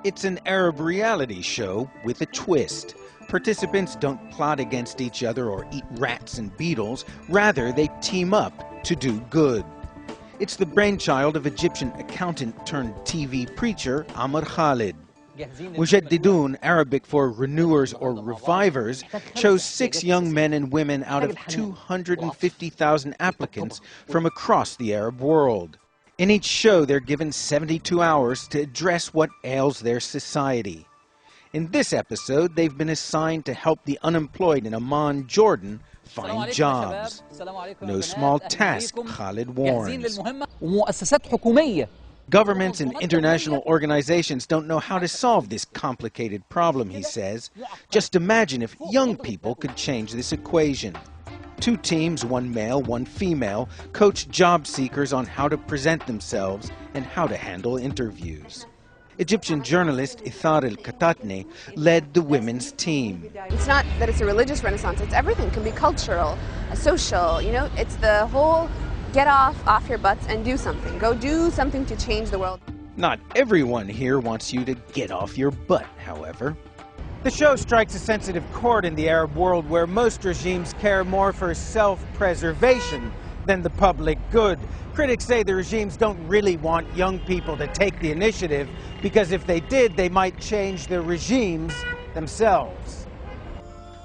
It's an Arab reality show with a twist. Participants don't plot against each other or eat rats and beetles. Rather, they team up to do good. It's the brainchild of Egyptian accountant turned TV preacher Khalid. Mujaddidun, Arabic for renewers or revivers, chose 6 young men and women out of 250,000 applicants from across the Arab world. In each show, they're given 72 hours to address what ails their society. In this episode, they've been assigned to help the unemployed in Amman, Jordan, find jobs. No small task, Khalid warns. Governments and international organizations don't know how to solve this complicated problem, he says. Just imagine if young people could change this equation. 2 teams, 1 male, 1 female, coach job seekers on how to present themselves and how to handle interviews. Egyptian journalist Ithar al-Katatne led the women's team. It's not that it's a religious renaissance, it's everything. It can be cultural, social, it's the whole get off your butts and do something. Go do something to change the world. Not everyone here wants you to get off your butt, however. The show strikes a sensitive chord in the Arab world where most regimes care more for self-preservation than the public good. Critics say the regimes don't really want young people to take the initiative because if they did, they might change the regimes themselves.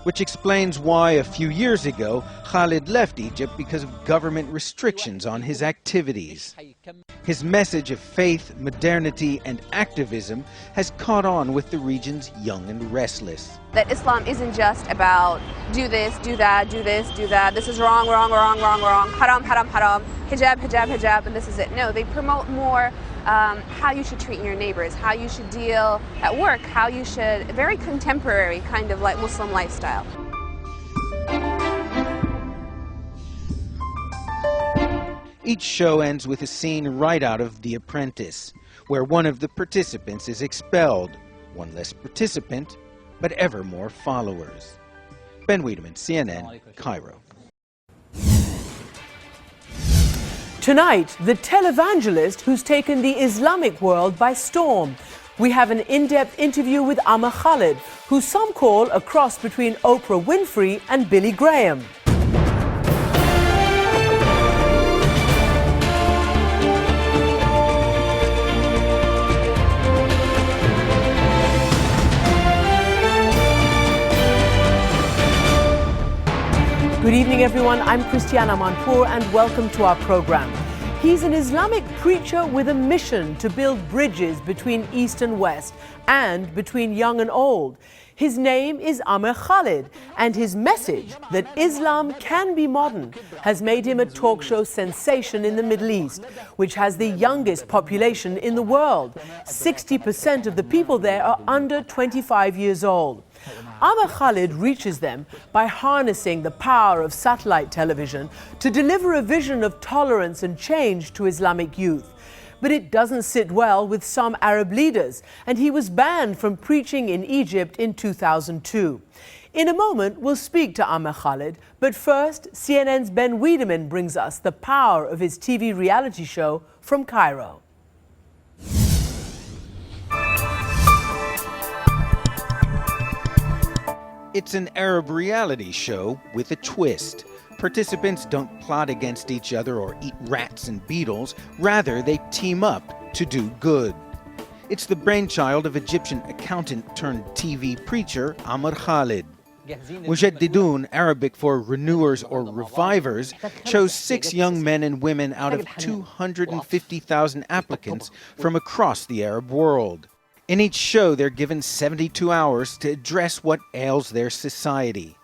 Which explains why a few years ago, Khalid left Egypt because of government restrictions on his activities. His message of faith, modernity, and activism has caught on with the region's young and restless. That Islam isn't just about do this, do that, do this, do that. This is wrong, wrong, wrong, wrong, wrong. Haram, haram, haram. Hijab, hijab, hijab, and this is it. No, they promote more how you should treat your neighbors, how you should deal at work, how you should, very contemporary kind of like Muslim lifestyle. Each show ends with a scene right out of The Apprentice, where one of the participants is expelled. One less participant, but ever more followers. Ben Wiedemann, CNN, Cairo. Tonight, the televangelist who's taken the Islamic world by storm. We have an in-depth interview with Khalid, who some call a cross between Oprah Winfrey and Billy Graham. Good evening, everyone. I'm Christiana Manpour, and welcome to our program. He's an Islamic preacher with a mission to build bridges between East and West and between young and old. His name is Khalid, and his message that Islam can be modern has made him a talk show sensation in the Middle East, which has the youngest population in the world. 60% of the people there are under 25 years old. Khalid reaches them by harnessing the power of satellite television to deliver a vision of tolerance and change to Islamic youth. But it doesn't sit well with some Arab leaders, and he was banned from preaching in Egypt in 2002. In a moment, we'll speak to Khalid, but first, CNN's Ben Wiedemann brings us the power of his TV reality show from Cairo. It's an Arab reality show with a twist. Participants don't plot against each other or eat rats and beetles. Rather, they team up to do good. It's the brainchild of Egyptian accountant turned TV preacher Khalid. Mujaddidun, Arabic for renewers or revivers, chose 6 young men and women out of 250,000 applicants from across the Arab world. In each show, they're given 72 hours to address what ails their society.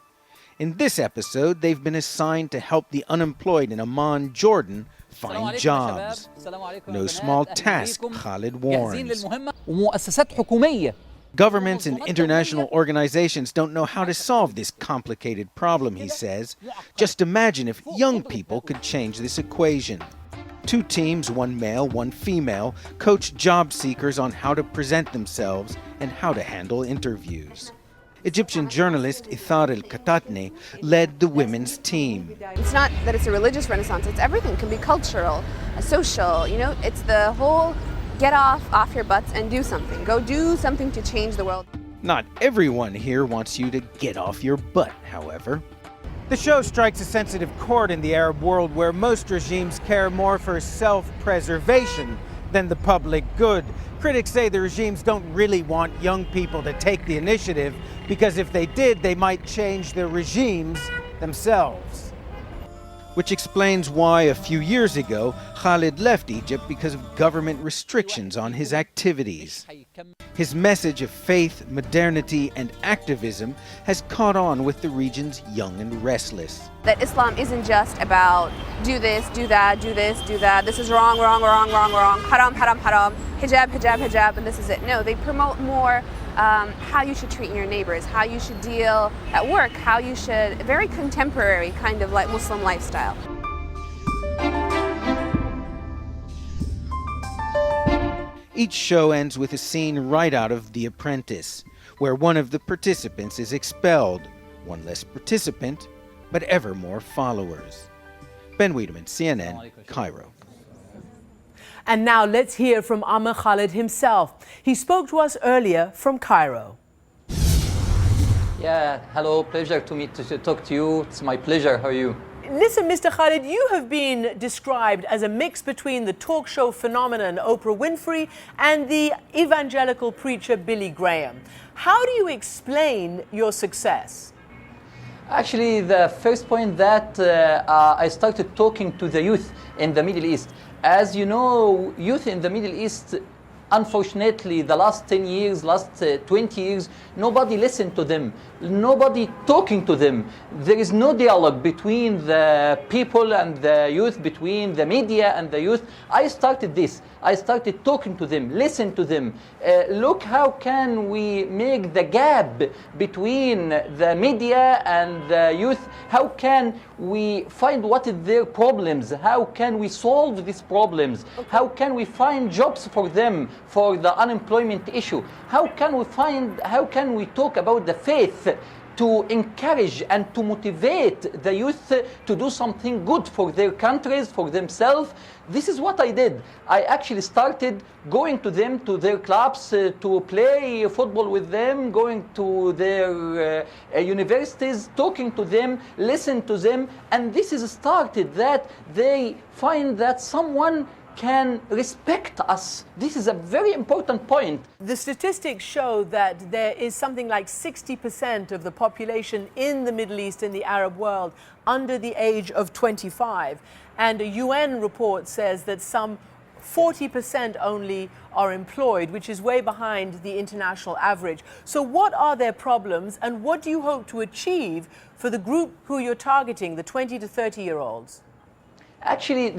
In this episode, they've been assigned to help the unemployed in Amman, Jordan, find jobs. No small task, Khalid warns. Governments and international organizations don't know how to solve this complicated problem, he says. Just imagine if young people could change this equation. 2 teams, 1 male, 1 female, coach job seekers on how to present themselves and how to handle interviews. Egyptian journalist Ithar al-Katatne led the women's team. It's not that it's a religious renaissance, it's everything. It can be cultural, social, it's the whole get off your butts and do something. Go do something to change the world. Not everyone here wants you to get off your butt, however. The show strikes a sensitive chord in the Arab world where most regimes care more for self-preservation than the public good. Critics say the regimes don't really want young people to take the initiative because if they did, they might change their regimes themselves. Which explains why a few years ago, Khalid left Egypt because of government restrictions on his activities. His message of faith, modernity, and activism has caught on with the region's young and restless. That Islam isn't just about do this, do that, do this, do that. This is wrong, wrong, wrong, wrong, wrong. Haram, haram, haram. Hijab, hijab, hijab, and this is it. No, they promote more how you should treat your neighbors, how you should deal at work, how you should, very contemporary kind of like Muslim lifestyle. Each show ends with a scene right out of The Apprentice, where one of the participants is expelled, one less participant, but ever more followers. Ben Wiedemann, CNN, Cairo. And now let's hear from Khalid himself. He spoke to us earlier from Cairo. Yeah, hello, pleasure to talk to you. It's my pleasure. How are you? Listen, Mr. Khalid, you have been described as a mix between the talk show phenomenon Oprah Winfrey and the evangelical preacher Billy Graham. How do you explain your success? Actually, the first point that I started talking to the youth in the Middle East. As you know, youth in the Middle East, unfortunately, the last 10 years, last 20 years, nobody listened to them, nobody talking to them. There is no dialogue between the people and the youth, between the media and the youth. I started this. I started talking to them, listen to them. Look, how can we make the gap between the media and the youth? How can we find what is their problems? How can we solve these problems? Okay. How can we find jobs for them, for the unemployment issue? How can we talk about the faith to encourage and to motivate the youth to do something good for their countries, for themselves? This is what I did. I actually started going to them, to their clubs, to play football with them, going to their universities, talking to them, listen to them, and this is started that they find that someone can respect us. This is a very important point. The statistics show that there is something like 60% of the population in the Middle East, in the Arab world, under the age of 25. And a UN report says that some 40% only are employed, which is way behind the international average. So what are their problems and what do you hope to achieve for the group who you're targeting, the 20 to 30-year-olds? Actually,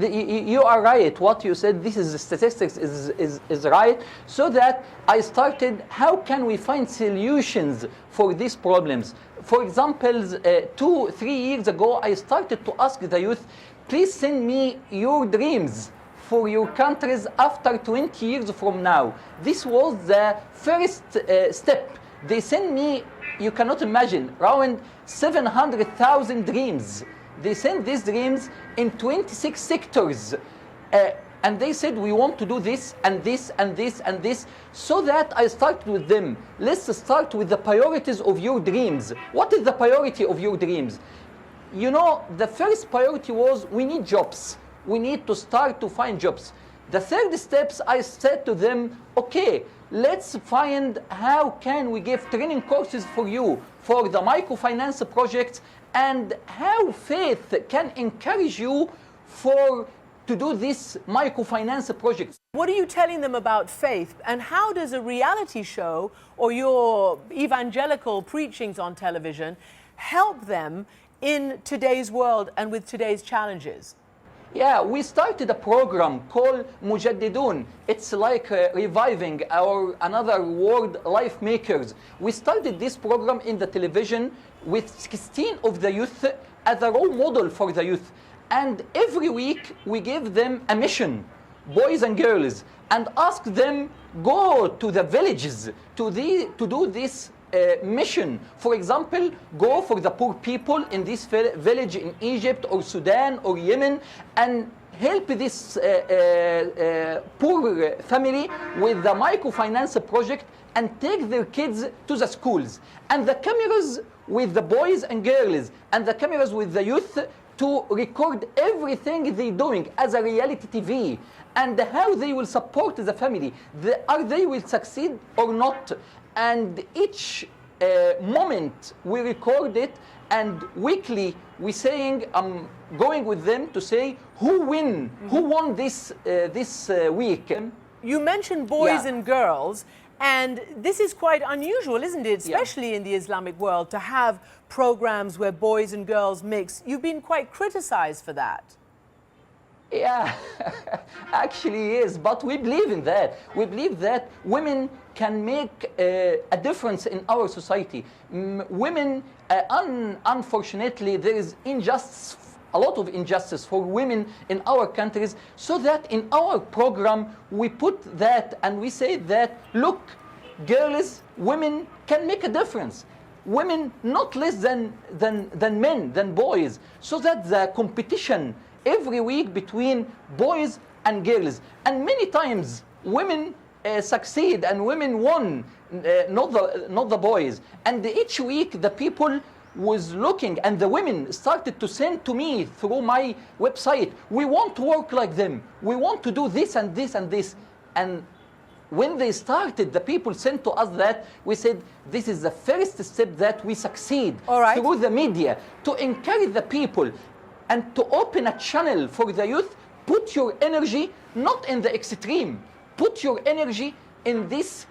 you are right. What you said, this is the statistics is right. So that I started, how can we find solutions for these problems? For example, 2-3 years ago, I started to ask the youth, please send me your dreams for your countries after 20 years from now. This was the first step. They sent me, you cannot imagine, around 700,000 dreams. They sent these dreams in 26 sectors. And they said, we want to do this and this and this and this. So that I started with them. Let's start with the priorities of your dreams. What is the priority of your dreams? You know, the first priority was we need jobs. We need to start to find jobs. The third steps, I said to them, okay, let's find how can we give training courses for you for the microfinance projects and how faith can encourage you to do this microfinance project. What are you telling them about faith, and how does a reality show or your evangelical preachings on television help them in today's world and with today's challenges? Yeah, we started a program called Mujaddidun. It's like reviving our another word, life makers. We started this program in the television with 16 of the youth as a role model for the youth. And every week we give them a mission, boys and girls, and ask them go to the villages to do this mission. For example, go for the poor people in this village in Egypt or Sudan or Yemen and help this poor family with the microfinance project and take their kids to the schools. And the cameras with the boys and girls and the cameras with the youth to record everything they're doing as a reality TV and how they will support the family. Are they will succeed or not? And each moment we record it, and weekly we saying I'm going with them to say who won this week. You mentioned boys Yeah. and girls, and this is quite unusual, isn't it? Especially in the Islamic world, to have programs where boys and girls mix. You've been quite criticized for that. Yeah, actually is, but we believe in that. We believe that women can make a difference in our society. Women, unfortunately, there is injustice, a lot of injustice for women in our countries, so that in our program we put that and we say that, look, girls, women can make a difference. Women not less than men, than boys, so that the competition every week between boys and girls. And many times women succeed and women won, not the boys. And each week the people was looking, and the women started to send to me through my website, we want to work like them, we want to do this and this and this. And when they started, the people sent to us that, we said, this is the first step that we succeed through the media to encourage the people and to open a channel for the youth. Put your energy not in the extreme, put your energy in these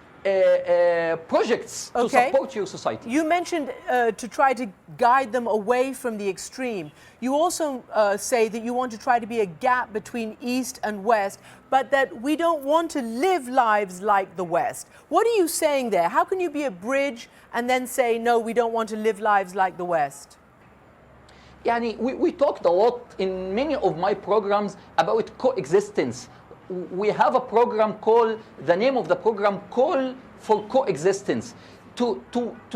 projects to support your society. You mentioned to try to guide them away from the extreme. You also say that you want to try to be a gap between East and West, but that we don't want to live lives like the West. What are you saying there? How can you be a bridge and then say, no, we don't want to live lives like the West? Yani, we talked a lot in many of my programs about coexistence. We have a program called, the name of the program, Call for Coexistence, to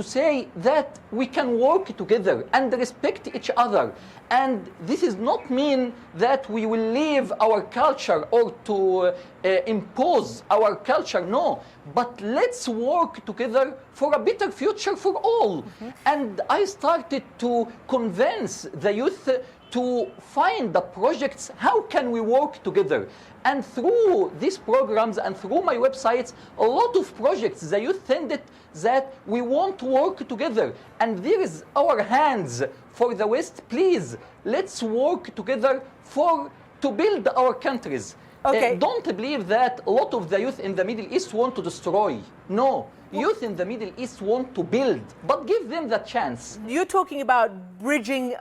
say that we can work together and respect each other. And this does not mean that we will leave our culture or to impose our culture, no. But let's work together for a better future for all. And I started to convince the youth to find the projects, how can we work together? And through these programs and through my websites, a lot of projects, the youth send it that we want to work together. And there is our hands for the West, please, let's work together to build our countries. Don't believe that a lot of the youth in the Middle East want to destroy. No, youth in the Middle East want to build, but give them the chance. You're talking about bridging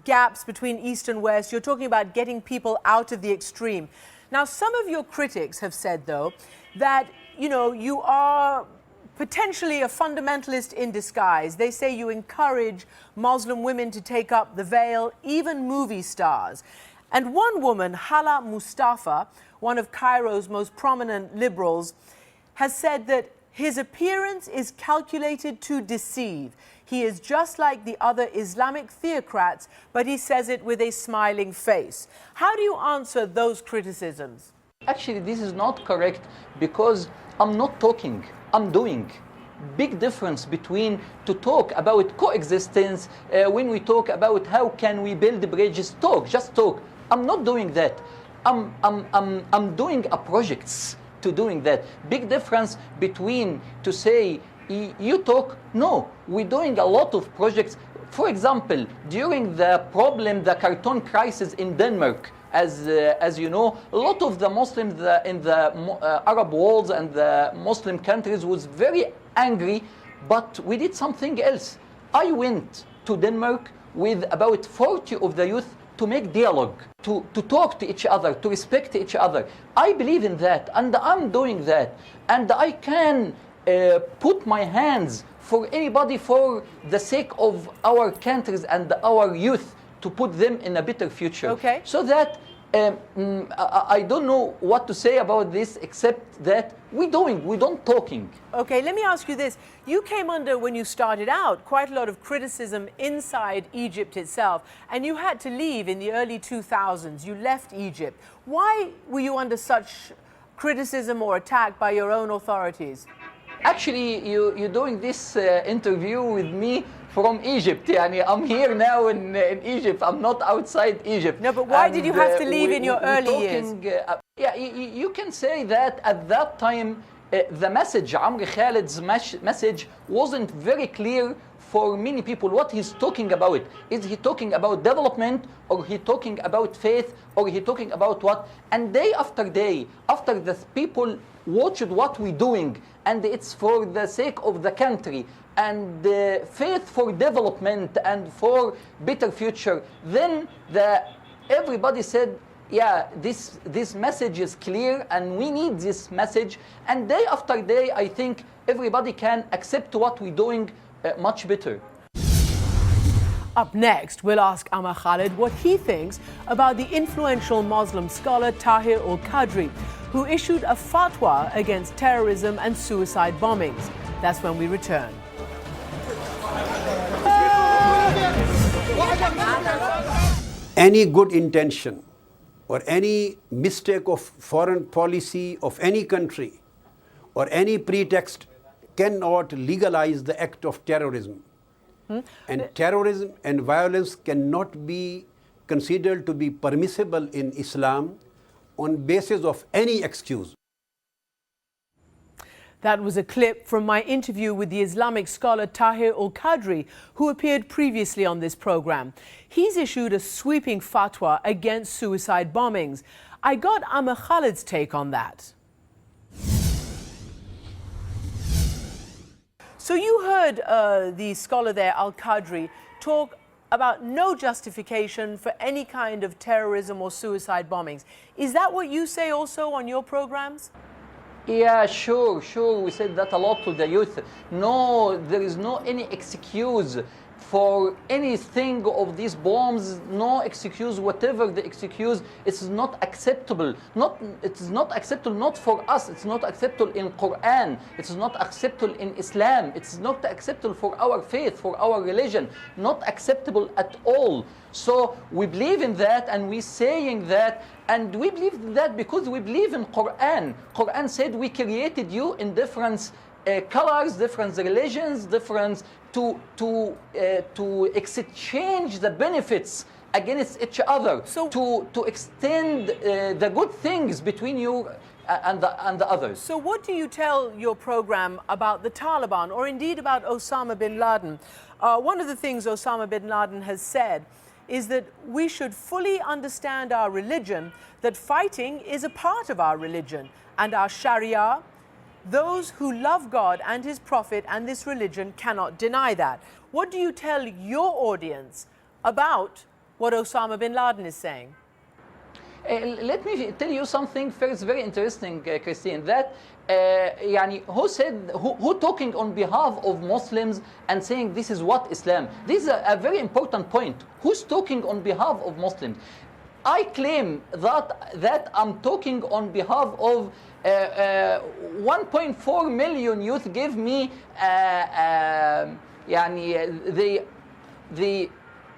gaps between East and West. You're talking about getting people out of the extreme. Now, some of your critics have said, though, that, you know, you are potentially a fundamentalist in disguise. They say you encourage Muslim women to take up the veil, even movie stars. And one woman, Hala Mustafa, one of Cairo's most prominent liberals, has said that his appearance is calculated to deceive. He is just like the other Islamic theocrats, but he says it with a smiling face. How do you answer those criticisms? Actually, this is not correct, because I'm not talking, I'm doing. Big difference between to talk about coexistence, when we talk about how can we build bridges, just talk. I'm not doing that. I'm doing a projects to doing that. Big difference between to say you talk, no, we're doing a lot of projects. For example, during the cartoon crisis in Denmark, as you know, a lot of the Muslims in the Arab world and the Muslim countries was very angry, but we did something else. I went to Denmark with about 40 of the youth to make dialogue, to talk to each other, to respect each other. I believe in that, and I'm doing that. And I can put my hands for anybody for the sake of our countries and our youth, to put them in a better future. Okay. So that I don't know what to say about this except that we don't talking. Okay, let me ask you this. You came under, when you started out, quite a lot of criticism inside Egypt itself, and you had to leave in the early 2000s. You left Egypt. Why were you under such criticism or attack by your own authorities? Actually, you're doing this interview with me from Egypt. I'm here now in Egypt. I'm not outside Egypt. No, but why did you have to leave in your early years? You can say that at that time, the message, Amr Khalid's message, wasn't very clear for many people what he's talking about. Is he talking about development, or he talking about faith, or he talking about what? And day after day, after the people watched what we're doing, and it's for the sake of the country, and faith for development and for better future, then everybody said, yeah, this message is clear and we need this message. And day after day, I think everybody can accept what we're doing much better. Up next, we'll ask Khalid what he thinks about the influential Muslim scholar Tahir al-Qadri, who issued a fatwa against terrorism and suicide bombings. That's when we return. Any good intention or any mistake of foreign policy of any country or any pretext cannot legalize the act of terrorism. And terrorism and violence cannot be considered to be permissible in Islam on basis of any excuse. That was a clip from my interview with the Islamic scholar Tahir al-Qadri, who appeared previously on this program. He's issued a sweeping fatwa against suicide bombings. I got Khalid's take on that. So you heard the scholar there, al-Qadri, talk about no justification for any kind of terrorism or suicide bombings. Is that what you say also on your programs? Yeah, sure. We said that a lot to the youth. No, there is no any excuse for anything of these bombs. No excuse, whatever the excuse, it's not acceptable. It's not acceptable not for us. It's not acceptable in Quran. It's not acceptable in Islam. It's not acceptable for our faith, for our religion. Not acceptable at all. So we believe in that, and we're saying that, and we believe in that because we believe in Quran. Quran said we created you in different colors, different religions, different to exchange the benefits against each other, so, to extend the good things between you and the others. So what do you tell your program about the Taliban, or indeed about Osama bin Laden? One of the things Osama bin Laden has said is that we should fully understand our religion, that fighting is a part of our religion and our Sharia. Those who love God and His Prophet and this religion cannot deny that. What do you tell your audience about what Osama bin Laden is saying? Let me tell you something first, very interesting, Christine, that who talking on behalf of Muslims and saying this is what Islam? This is a very important point. Who's talking on behalf of Muslims? I claim that I'm talking on behalf of 1.4 million youth. Give me they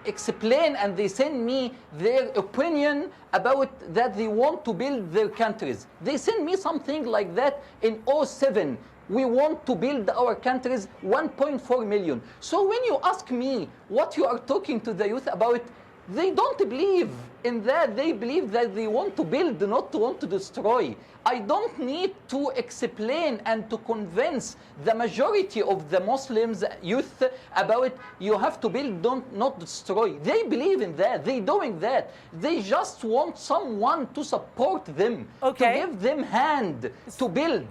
explain and they send me their opinion about that they want to build their countries. They send me something like that in 2007. We want to build our countries, 1.4 million. So when you ask me what you are talking to the youth about, they don't believe in that. They believe that they want to build, not to want to destroy. I don't need to explain and to convince the majority of the Muslims youth about you have to build, not destroy. They believe in that. They're doing that. They just want someone to support them, to give them hand to build.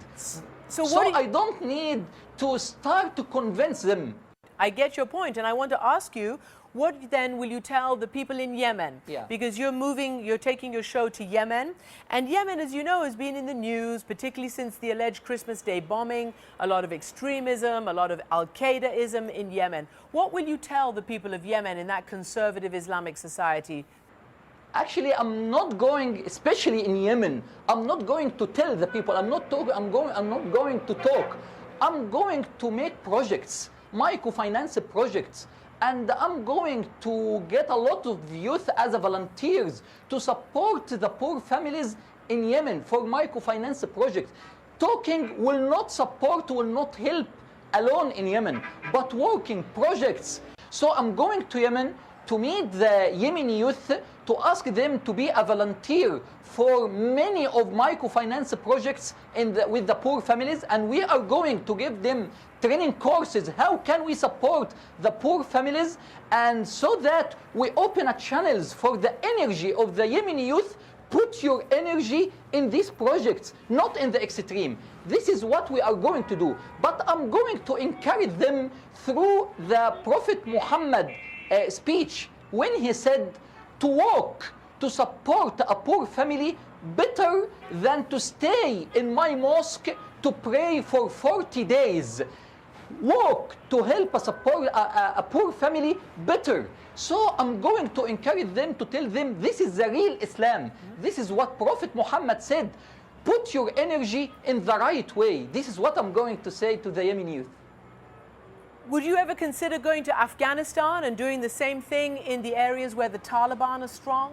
So I don't need to start to convince them. I get your point, and I want to ask you, what then will you tell the people in Yemen? Yeah. Because you're taking your show to Yemen. And Yemen, as you know, has been in the news, particularly since the alleged Christmas Day bombing, a lot of extremism, a lot of Al-Qaeda-ism in Yemen. What will you tell the people of Yemen in that conservative Islamic society? Actually, I'm not going, especially in Yemen, I'm not going to tell the people, I'm not going to talk. I'm going to make projects, microfinance projects, and I'm going to get a lot of youth as volunteers to support the poor families in Yemen for microfinance projects. Talking will not support, will not help alone in Yemen, but working projects. So I'm going to Yemen to meet the Yemeni youth, to ask them to be a volunteer for many of microfinance projects with the poor families, and we are going to give them training courses. How can we support the poor families? And so that we open a channels for the energy of the Yemeni youth. Put your energy in these projects, not in the extreme. This is what we are going to do. But I'm going to encourage them through the Prophet Muhammad speech, when he said to walk to support a poor family better than to stay in my mosque to pray for 40 days. Walk to help a poor family better. So I'm going to encourage them, to tell them this is the real Islam. This is what Prophet Muhammad said. Put your energy in the right way. This is what I'm going to say to the Yemeni youth. Would you ever consider going to Afghanistan and doing the same thing in the areas where the Taliban are strong?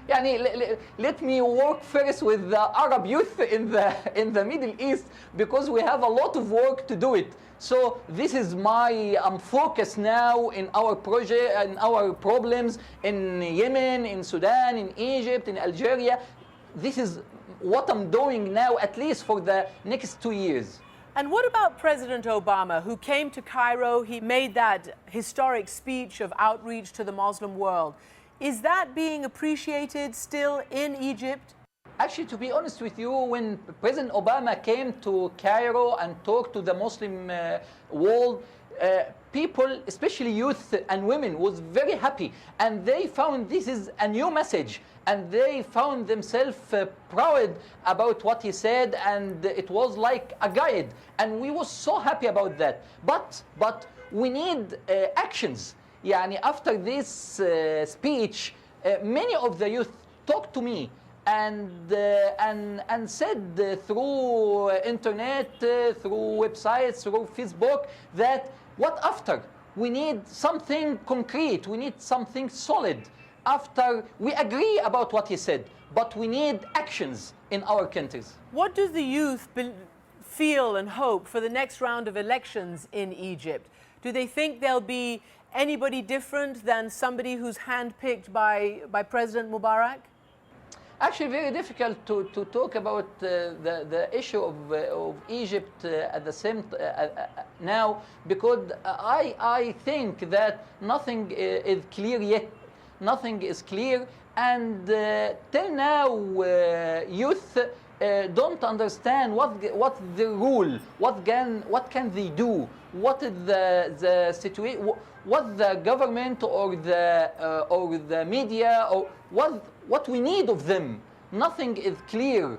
Let me work first with the Arab youth in the Middle East, because we have a lot of work to do it. So this is my focus now in our project and our problems in Yemen, in Sudan, in Egypt, in Algeria. This is what I'm doing now, at least for the next 2 years. And what about President Obama, who came to Cairo? He made that historic speech of outreach to the Muslim world. Is that being appreciated still in Egypt? Actually, to be honest with you, when President Obama came to Cairo and talked to the Muslim world, people, especially youth and women, was very happy. And they found this is a new message. And they found themselves proud about what he said, and it was like a guide. And we were so happy about that. But we need actions. After this speech, many of the youth talked to me and said through internet, through websites, through Facebook, that what after? We need something concrete. We need something solid. After we agree about what he said, but we need actions in our countries. What does the youth feel and hope for the next round of elections in Egypt? Do they think there'll be anybody different than somebody who's handpicked by President Mubarak? Actually, very difficult to talk about the issue of Egypt at the same now, because I think that nothing is clear yet. Nothing is clear, and till now, youth don't understand what the rule, what can they do, what is the situation, what the government or the media, or what we need of them. Nothing is clear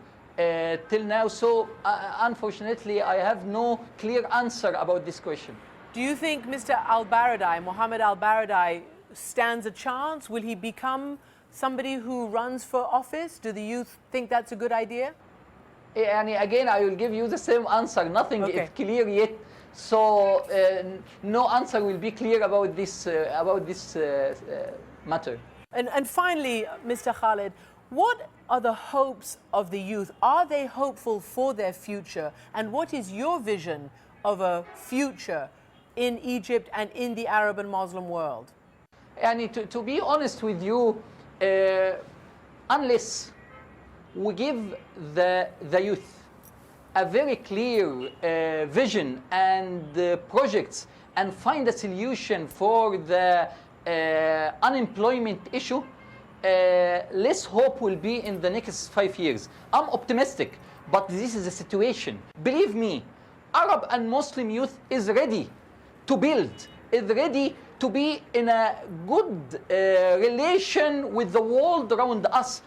till now. So unfortunately, I have no clear answer about this question. Do you think Mr. Al-Baradei, Mohammed Al-Baradei, stands a chance? Will he become somebody who runs for office? Do the youth think that's a good idea? Again, I will give you the same answer. Nothing is clear yet, so no answer will be clear about this matter. And finally, Mr. Khalid, what are the hopes of the youth? Are they hopeful for their future? And what is your vision of a future in Egypt and in the Arab and Muslim world? To be honest with you, unless we give the youth a very clear vision and projects and find a solution for the unemployment issue, less hope will be in the next 5 years. I'm optimistic, but this is the situation. Believe me, Arab and Muslim youth is ready to build, is ready to be in a good relation with the world around us.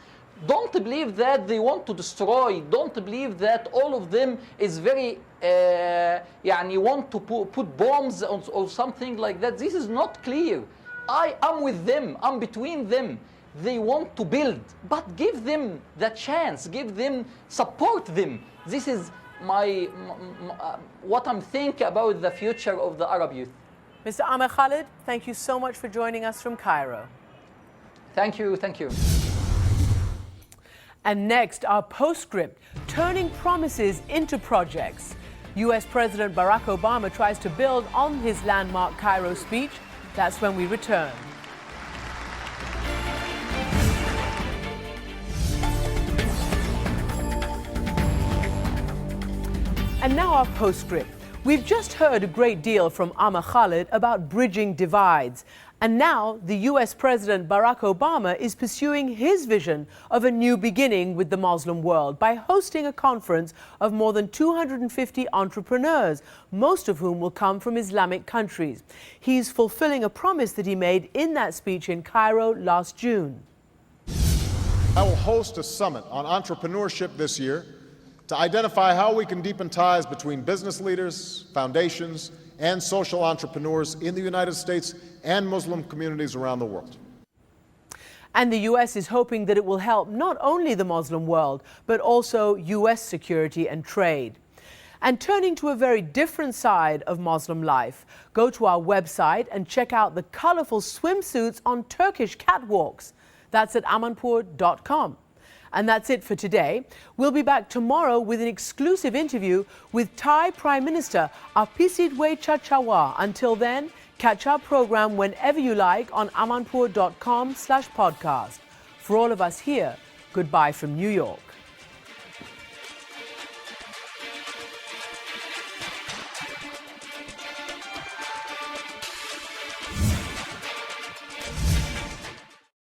Don't believe that they want to destroy. Don't believe that all of them is very, want to put bombs or something like that. This is not clear. I am with them. I'm between them. they want to build, but give them the chance, give them, support them. This is what I'm thinking about the future of the Arab youth. Mr. Ahmed Khalid, thank you so much for joining us from Cairo. Thank you, thank you. And next, our postscript, turning promises into projects. US President Barack Obama tries to build on his landmark Cairo speech. That's when we return. And now our postscript. We've just heard a great deal from Ahmed Khalid about bridging divides. And now the US President Barack Obama is pursuing his vision of a new beginning with the Muslim world by hosting a conference of more than 250 entrepreneurs, most of whom will come from Islamic countries. He's fulfilling a promise that he made in that speech in Cairo last June. I will host a summit on entrepreneurship this year to identify how we can deepen ties between business leaders, foundations, and social entrepreneurs in the United States and Muslim communities around the world. And the US is hoping that it will help not only the Muslim world, but also US security and trade. And turning to a very different side of Muslim life, go to our website and check out the colorful swimsuits on Turkish catwalks. That's at amanpour.com. And that's it for today. We'll be back tomorrow with an exclusive interview with Thai Prime Minister Apisidwe Chachawa. Until then, catch our program whenever you like on amanpour.com/podcast. For all of us here, goodbye from New York.